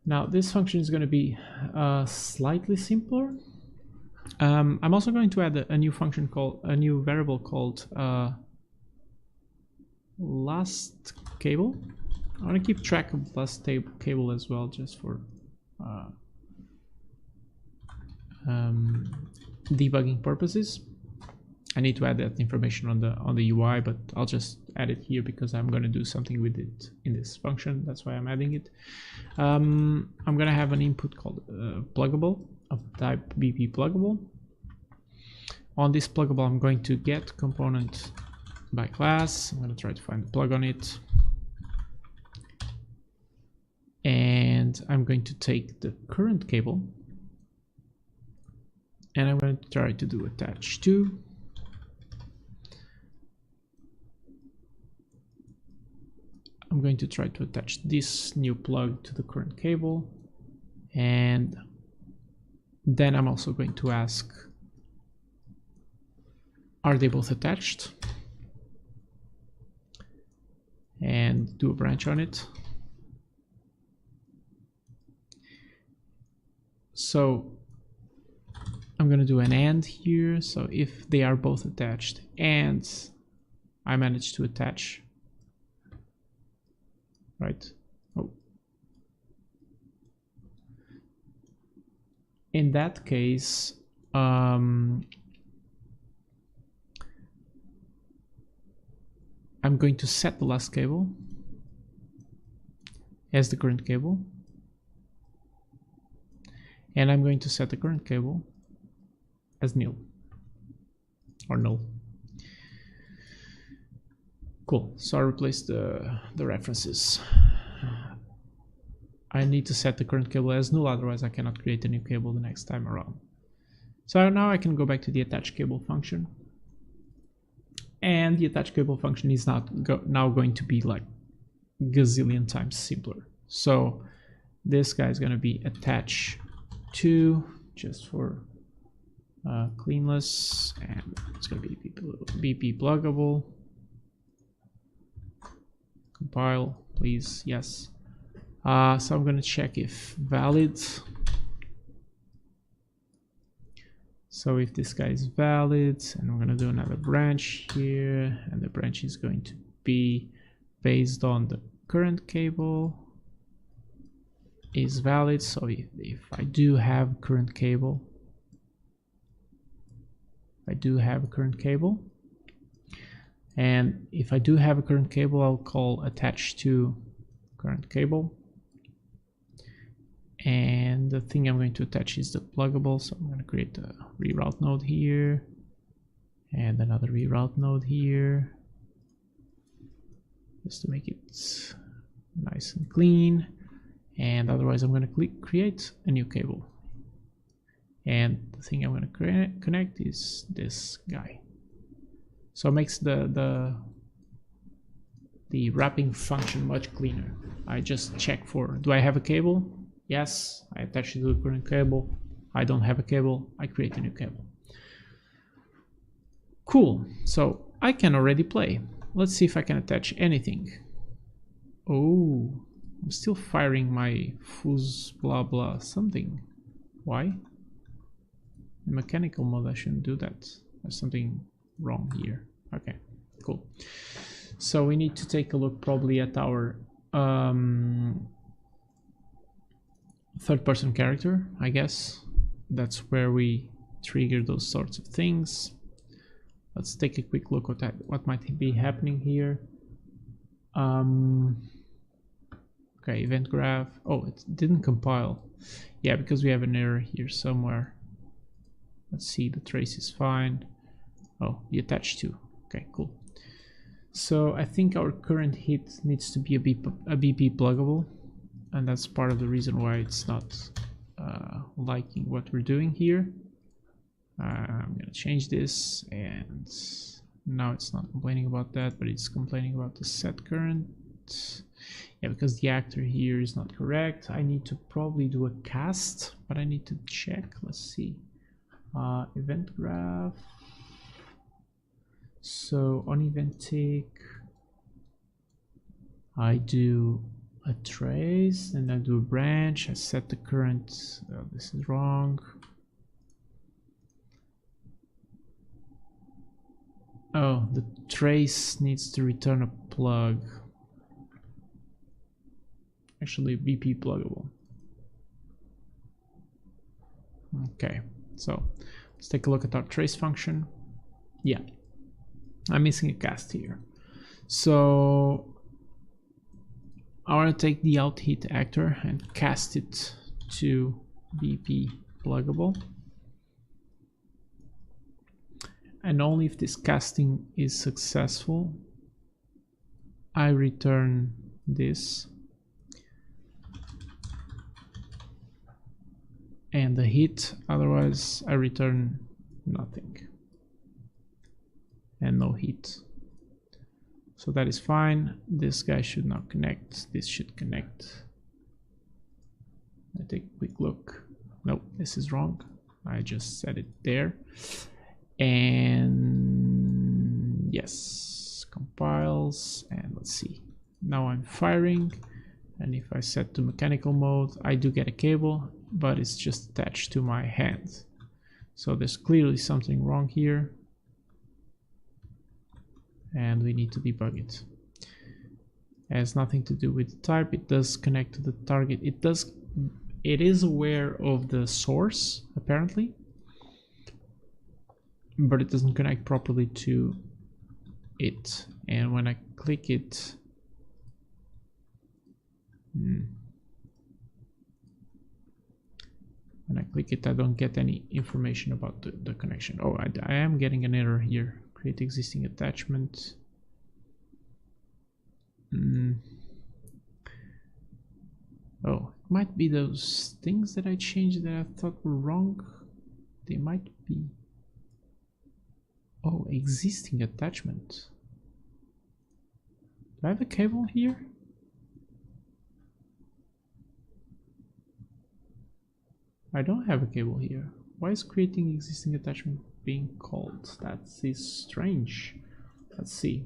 Now this function is going to be slightly simpler. I'm also going to add a new function called a new variable called last cable. I want to keep track of last cable as well, just for debugging purposes. I need to add that information on the UI, but I'll just add it here because I'm going to do something with it in this function. That's why I'm adding it. I'm going to have an input called pluggable of type BP pluggable. On this pluggable, I'm going to get component by class. I'm going to try to find the plug on it. And I'm going to take the current cable, and I'm going to try to do attach to. I'm going to try to attach this new plug to the current cable, and then I'm also going to ask, are they both attached? And do a branch on it. So I'm going to do an AND here. So if they are both attached and I manage to attach, right? Oh. In that case, I'm going to set the last cable as the current cable, and I'm going to set the current cable as nil or null. Cool. So I replaced the references. I need to set the current cable as null, otherwise I cannot create a new cable the next time around. So now I can go back to the attach cable function. And the attach cable function is now going to be like gazillion times simpler. So this guy is going to be attach to, just for cleanless, and it's going to be BP pluggable. Compile, please, yes. So I'm going to check if valid. So if this guy is valid, and I'm going to do another branch here, and the branch is going to be based on the current cable is valid. So if I do have current cable, and if I do have a current cable, I'll call attach to current cable. And the thing I'm going to attach is the pluggable, so I'm going to create a reroute node here and another reroute node here, just to make it nice and clean. And otherwise I'm going to create a new cable, and the thing I'm going to connect is this guy. So it makes the wrapping function much cleaner. I just check for, do I have a cable? Yes, I attach it to the current cable. I don't have a cable, I create a new cable. Cool, so I can already play. Let's see if I can attach anything. Oh, I'm still firing my fuzz blah blah something. Why? In mechanical mode I shouldn't do that. There's something wrong here. Okay, cool. So we need to take a look probably at our third-person character, I guess. That's where we trigger those sorts of things. Let's take a quick look at what might be happening here. Okay, event graph. Oh, it didn't compile. Yeah, because we have an error here somewhere. Let's see, the trace is fine. Oh, the attach to. Okay, cool. So I think our current hit needs to be a BP pluggable, and that's part of the reason why it's not liking what we're doing here. I'm gonna change this, and now it's not complaining about that, but it's complaining about the set current. Yeah, because the actor here is not correct. I need to probably do a cast, but I need to check. Let's see. Event graph. So on event tick, I do a trace, and I do a branch. I set the current. This is wrong. Oh, the trace needs to return a plug. Actually, BP pluggable. Okay, so let's take a look at our trace function. Yeah, I'm missing a cast here. So I want to take the out hit actor and cast it to BP pluggable. And only if this casting is successful, I return this. And the hit, otherwise I return nothing. And no hit. So that is fine. This guy should now connect. This should connect. I take a quick look. Nope, this is wrong. I just set it there. And yes, compiles, and let's see. Now I'm firing, and if I set to mechanical mode, I do get a cable, but it's just attached to my hand. So there's clearly something wrong here, and we need to debug it. It has nothing to do with the type. It does connect to the target. It is aware of the source apparently, but it doesn't connect properly to it. And when I click it, I don't get any information about the connection. Oh, I am getting an error here. Create existing attachment. Oh, it might be those things that I changed that I thought were wrong. They might be. Oh, existing attachment. Do I have a cable here? I don't have a cable here. Why is creating existing attachment being called? That is strange. Let's see.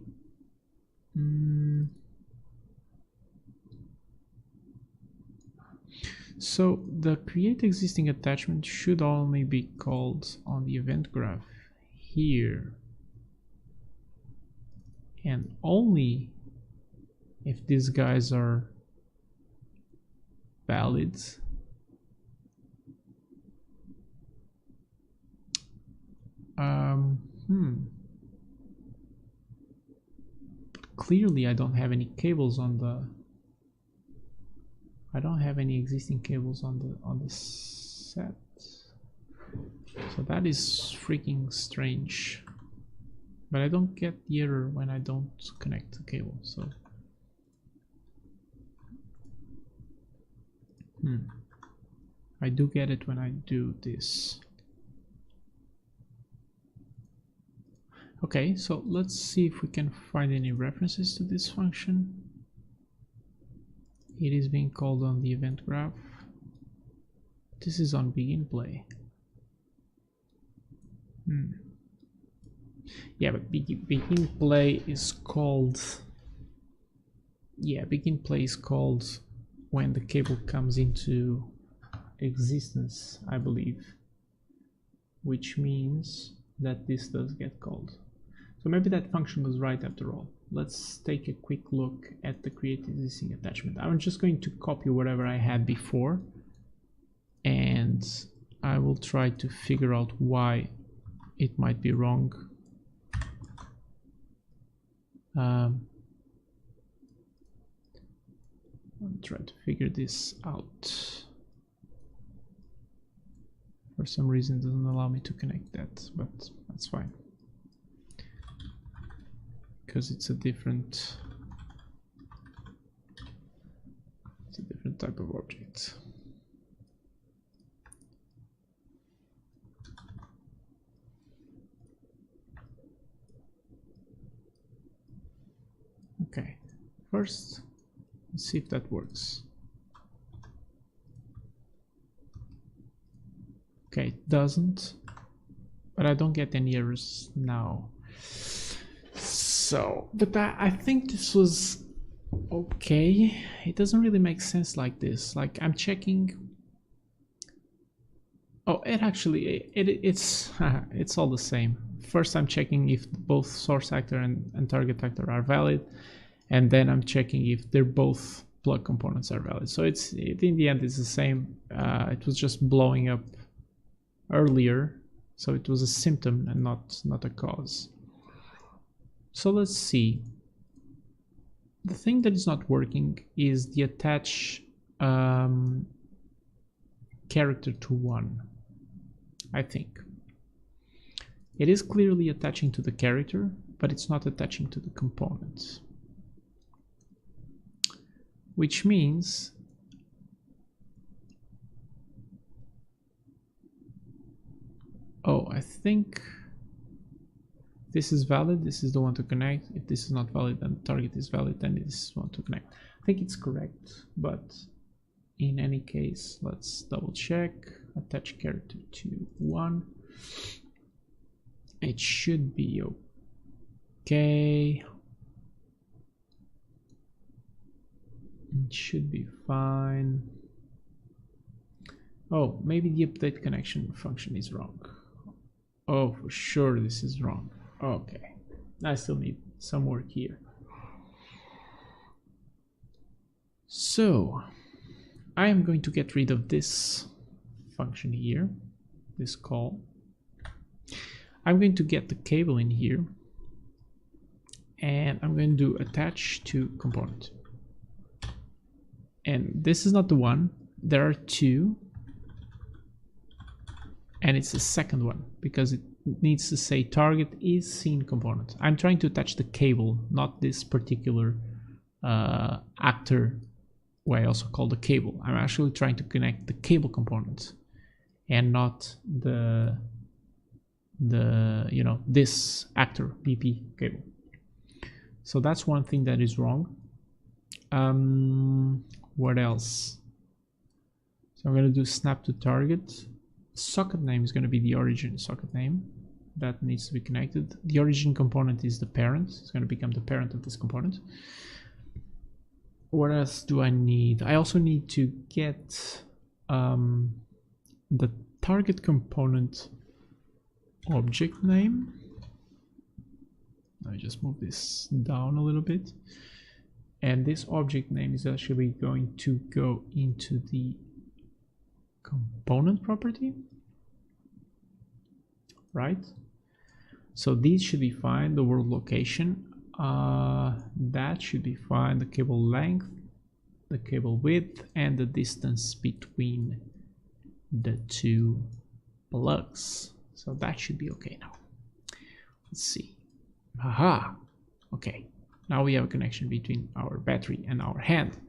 So the create existing attachment should only be called on the event graph here, and only if these guys are valid. Clearly I don't have any cables on the I don't have any existing cables on the set, so that is freaking strange. But I don't get the error when I don't connect the cable. So I do get it when I do this. Okay, so let's see if we can find any references to this function. It is being called on the event graph. This is on begin play. Yeah, but begin play is called. Yeah, begin play is called when the cable comes into existence, I believe. Which means that this does get called. So maybe that function was right after all. Let's take a quick look at the create existing attachment. I'm just going to copy whatever I had before, and I will try to figure out why it might be wrong. I'll try to figure this out. For some reason it doesn't allow me to connect that, but that's fine. Because it's a different type of object. Okay, first let's see if that works. Okay, it doesn't, but I don't get any errors now. So, but I think this was okay. It doesn't really make sense like this. Like I'm checking. Oh, it actually it's it's all the same. First, I'm checking if both source actor and target actor are valid, and then I'm checking if they're both plug components are valid. So it's in the end it's the same. It was just blowing up earlier, so it was a symptom and not a cause. So let's see. The thing that is not working is the attach character to one. I think it is clearly attaching to the character, but it's not attaching to the components, which means I think this is valid, this is the one to connect. If this is not valid, then the target is valid, then this is one to connect. I think it's correct, but in any case, let's double check. Attach character to 1. It should be okay. It should be fine. Oh, maybe the update connection function is wrong. Oh, for sure this is wrong. Okay, I still need some work here. So I am going to get rid of this function here, this call. I'm going to get the cable in here, and I'm going to do attach to component. And this is not the one, there are two, and it's the second one because it needs to say target is seen component. I'm trying to attach the cable, not this particular actor, what I also call the cable. I'm actually trying to connect the cable component and not the you know, this actor BP cable. So that's one thing that is wrong. What else? So I'm going to do snap to target. Socket name is going to be the origin socket name. That needs to be connected. The origin component is the parent. It's going to become the parent of this component. What else do I need? I also need to get the target component object name. I just move this down a little bit. And this object name is actually going to go into the component property, right? So these should be fine. The world location, that should be fine. The cable length, the cable width, and the distance between the two plugs. So that should be okay now. Let's see. Aha. Okay. Now we have a connection between our battery and our hand.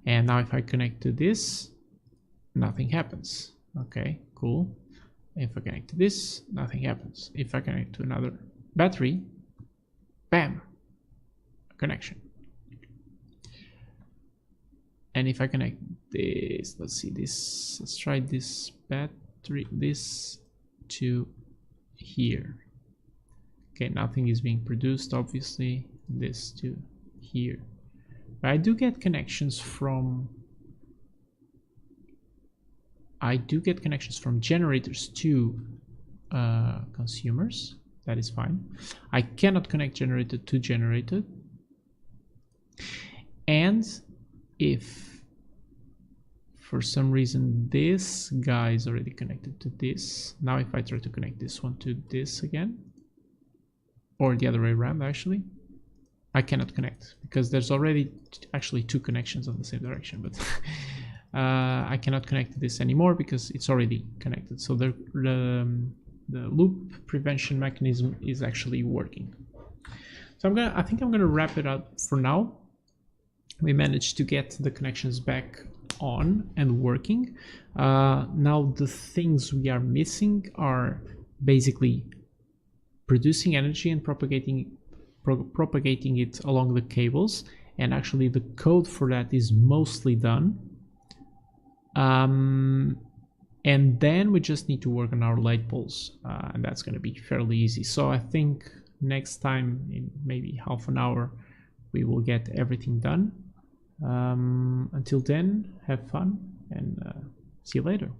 And now if I connect to this, nothing happens. Okay, cool. If I connect to this, nothing happens. If I connect to another battery, bam, a connection. And if I connect this, let's see this, let's try this battery, this to here. Okay, nothing is being produced, obviously. This to here. But I do get connections from generators to consumers. That is fine. I cannot connect generator to generator. And if for some reason this guy is already connected to this, now if I try to connect this one to this again, or the other way around actually, I cannot connect because there's already actually two connections on the same direction, but I cannot connect to this anymore because it's already connected. So the loop prevention mechanism is actually working. So I think I'm gonna wrap it up for now. We managed to get the connections back on and working. Now the things we are missing are basically producing energy and propagating it along the cables, and actually the code for that is mostly done. And then we just need to work on our light poles, and that's going to be fairly easy. So I think next time, in maybe half an hour, we will get everything done. Until then, have fun and see you later.